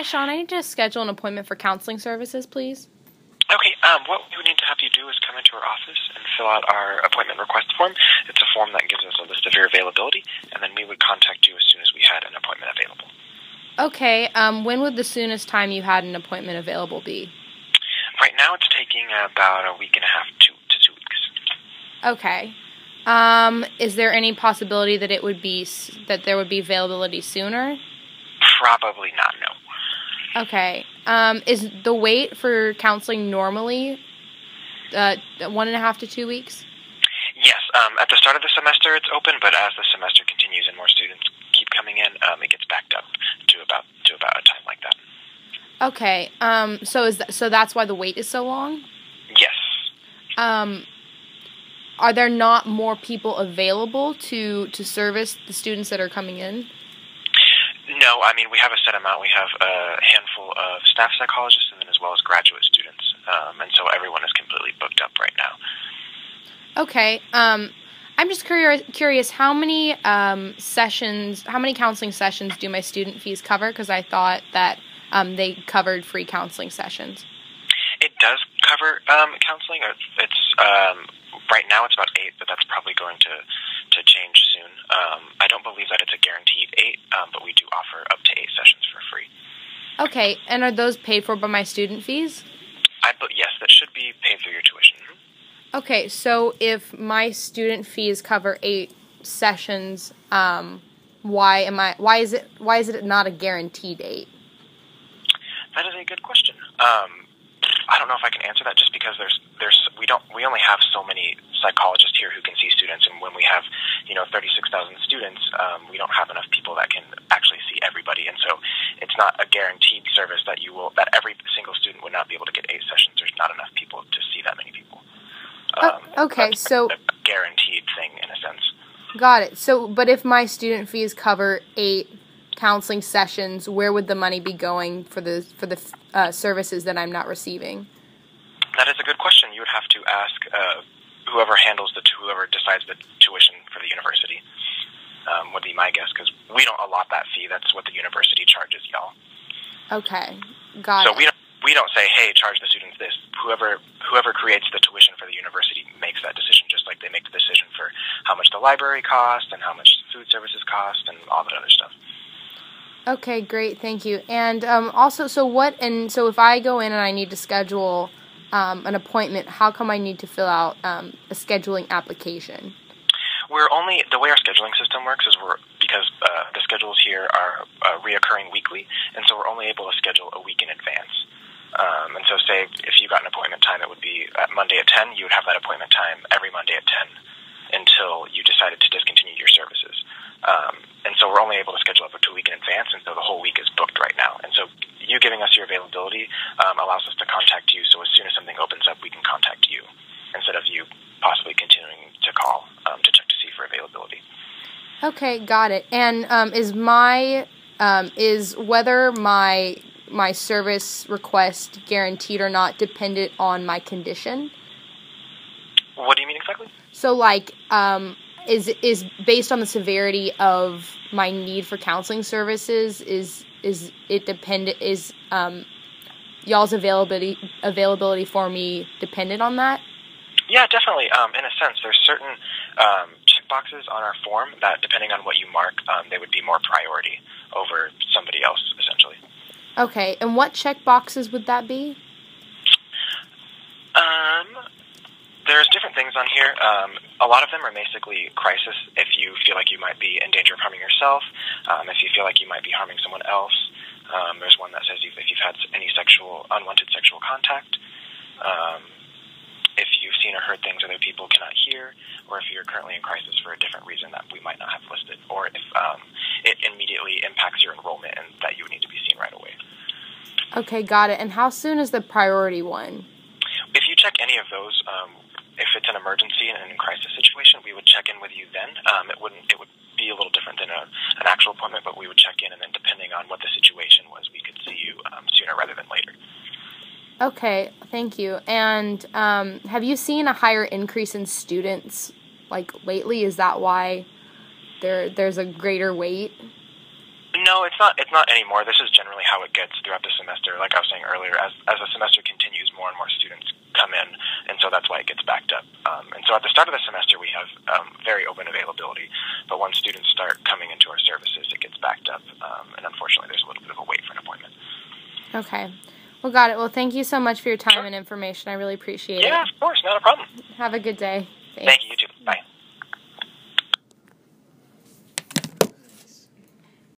Sean, I need to schedule an appointment for counseling services, please. Okay, what we would need to have you do is come into our office and fill out our appointment request form. It's a form that gives us a list of your availability, and then we would contact you as soon as we had an appointment available. Okay, when would the soonest time you had an appointment available be? Right now it's taking about a week and a half to 2 weeks. Okay. Is there any possibility that there would be availability sooner? Probably not, no. Okay. Is the wait for counseling normally 1.5 to 2 weeks? Yes. At the start of the semester it's open, but as the semester continues and more students keep coming in, it gets backed up to about a time like that. Okay. So that's why the wait is so long? Yes. Are there not more people available to service the students that are coming in? No, I mean, we have a set amount. We have a handful of staff psychologists and then as well as graduate students. And so everyone is completely booked up right now. Okay. I'm just curious, how many counseling sessions do my student fees cover? Because I thought that they covered free counseling sessions. It does cover counseling. It's right now it's about 8, but that's probably going to change soon. I don't believe that it's a guaranteed 8, but we do offer up to 8 sessions for free. Okay, and are those paid for by my student fees? Yes, that should be paid through your tuition. Okay, so if my student fees cover 8 sessions, why is it not a guaranteed 8? That is a good question. I don't know if I can answer that just because we only have so many psychologists here who can see students, and when we have 36,000 students, we don't have enough people that can actually see everybody, and so it's not a guaranteed service that every single student would not be able to get 8 sessions. There's not enough people to see that many people. Okay, so a guaranteed thing in a sense. Got it. So, but if my student fees cover 8 counseling sessions, where would the money be going for the services that I'm not receiving? That is a good question. You would have to ask whoever decides the tuition for the university. Would be my guess, because we don't allot that fee. That's what the university charges y'all. Okay, got it. So we don't say, hey, charge the students this. Whoever creates the tuition for the university makes that decision, just like they make the decision for how much the library costs and how much food services cost and all that other stuff. Okay, great, thank you. And also, so if I go in and I need to schedule an appointment, how come I need to fill out a scheduling application? The way our scheduling system works is because the schedules here are reoccurring weekly, and so we're only able to schedule a week in advance. And so say if you got an appointment time, it would be at Monday at 10, you would have that appointment time every Monday at 10 until you decided to discontinue your services. And so we're only able to schedule up to a week in advance, and so the whole week is booked right now. And so you giving us your availability allows us to contact you, so as soon as something opens up, we can contact you instead of you possibly continuing to call to check to see for availability. Okay, got it. And is whether my service request guaranteed or not dependent on my condition? What do you mean exactly? So, is based on the severity of my need for counseling services? Is it dependent? Is y'all's availability for me dependent on that? Yeah, definitely. In a sense, there's certain checkboxes on our form that, depending on what you mark, they would be more priority over somebody else, essentially. Okay, and what checkboxes would that be? There's different things on here. A lot of them are basically crisis. If you feel like you might be in danger of harming yourself, if you feel like you might be harming someone else, there's one that says if you've had any unwanted sexual contact, if you've seen or heard things other people cannot hear, or if you're currently in crisis for a different reason that we might not have listed, or if it immediately impacts your enrollment and that you would need to be seen right away. Okay, got it. And how soon is the priority one? If you check any of those, if it's an emergency and a crisis situation, we would check in with you then. It would be a little different than an actual appointment, but we would check in, and then depending on what the situation was, we could see you sooner rather than later. Okay, thank you. And have you seen a higher increase in students lately? Is that why there's a greater wait? No, it's not. It's not anymore. This is generally how it gets throughout the semester. Like I was saying earlier, as the semester continues, more and more students come in, and so that's why it gets backed up. And so at the start of the semester, we have very open availability, but once students start coming into our services, it gets backed up, and unfortunately, there's a little bit of a wait for an appointment. Okay. Well, got it. Well, thank you so much for your time and information. I really appreciate it. Yeah, of course. Not a problem. Have a good day. Thank you.